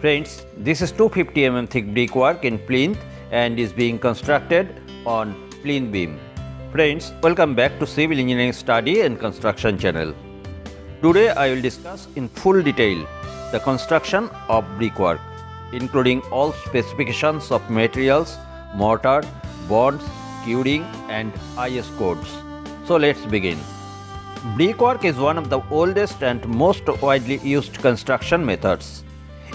Friends, this is 250 mm thick brickwork in plinth and is being constructed on plinth beam. Friends, welcome back to Civil Engineering Study and Construction channel. Today I will discuss in full detail the construction of brickwork, including all specifications of materials, mortar, bonds, curing and IS codes. So let's begin. Brickwork is one of the oldest and most widely used construction methods.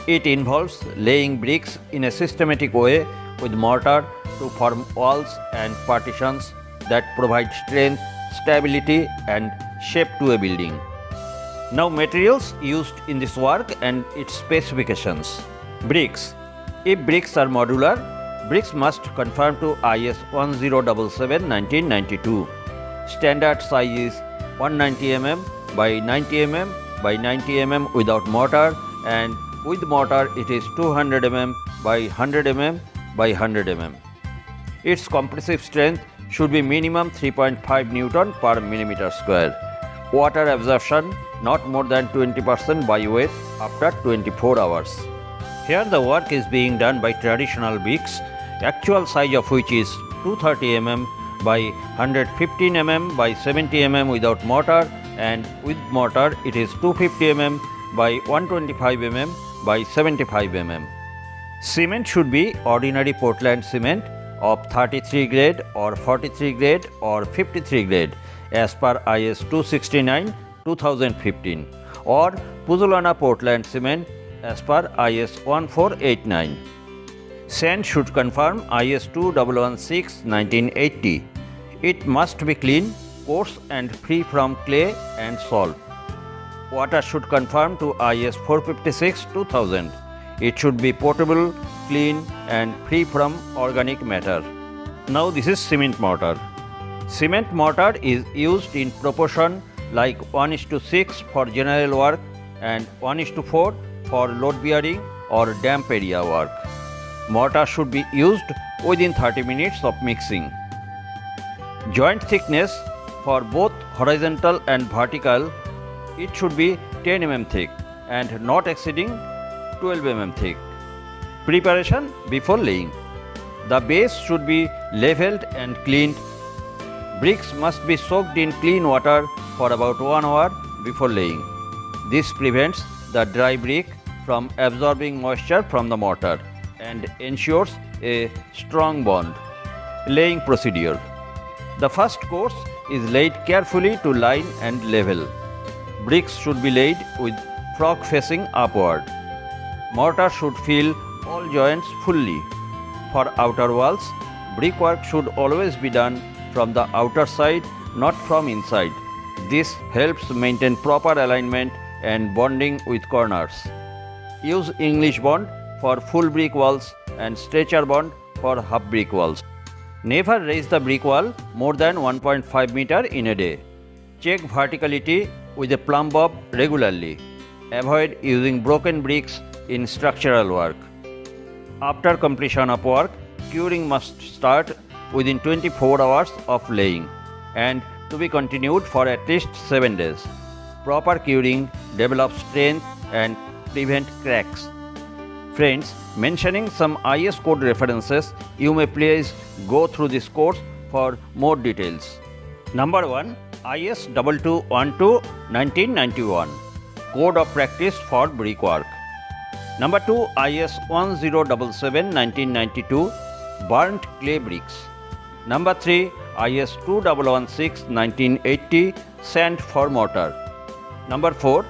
It involves laying bricks in a systematic way with mortar to form walls and partitions that provide strength, stability and shape to a building. Now materials used in this work and its specifications. Bricks. If bricks are modular, bricks must conform to IS 1077-1992. Standard size is 190 mm by 90 mm by 90 mm without mortar, and with mortar it is 200 mm by 100 mm by 100 mm. Its compressive strength should be minimum 3.5 Newton per millimeter square. Water absorption not more than 20% by weight after 24 hours. Here the work is being done by traditional bricks, actual size of which is 230 mm by 115 mm by 70 mm without mortar, and with mortar it is 250 mm by 125 mm by 75 mm. Cement should be ordinary Portland cement of 33 grade or 43 grade or 53 grade as per IS 269-2015, or Pozzolana Portland cement as per IS 1489. Sand should conform IS 2116-1980. It must be clean, coarse and free from clay and salt. Water should conform to IS 456-2000. It should be potable, clean and free from organic matter. Now this is cement mortar. Cement mortar is used in proportion like 1:6 for general work and 1:4 for load bearing or damp area work. Mortar should be used within 30 minutes of mixing. Joint thickness for both horizontal and vertical, it should be 10 mm thick and not exceeding 12 mm thick. Preparation before laying. The base should be leveled and cleaned. Bricks must be soaked in clean water for about 1 hour before laying. This prevents the dry brick from absorbing moisture from the mortar and ensures a strong bond. Laying procedure. The first course is laid carefully to line and level. Bricks should be laid with frog facing upward. Mortar should fill all joints fully. For outer walls, brickwork should always be done from the outer side, not from inside. This helps maintain proper alignment and bonding with corners. Use English bond for full brick walls and stretcher bond for half brick walls. Never raise the brick wall more than 1.5 meter in a day. Check verticality with a plumb bob regularly. Avoid using broken bricks in structural work. After completion of work, curing must start within 24 hours of laying and to be continued for at least 7 days. Proper curing develops strength and prevent cracks. Friends, mentioning some IS code references, you may please go through this course for more details. Number 1. IS 2212-1991 Code of Practice for Brickwork. Number 2. IS 1077-1992 Burnt Clay Bricks. Number 3. IS 2116-1980 Sand for Mortar. Number 4.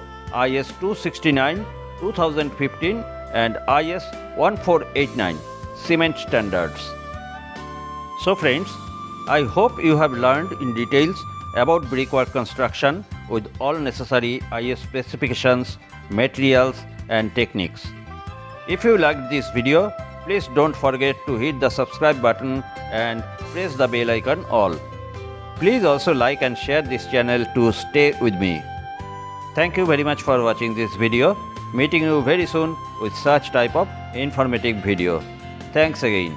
IS 269-2015 and IS 1489 Cement Standards. So friends, I hope you have learned in details about brickwork construction with all necessary IS specifications, materials and techniques. If you liked this video, please don't forget to hit the subscribe button and press the bell icon all. Please also like and share this channel to stay with me. Thank you very much for watching this video. Meeting you very soon with such type of informative video. Thanks again.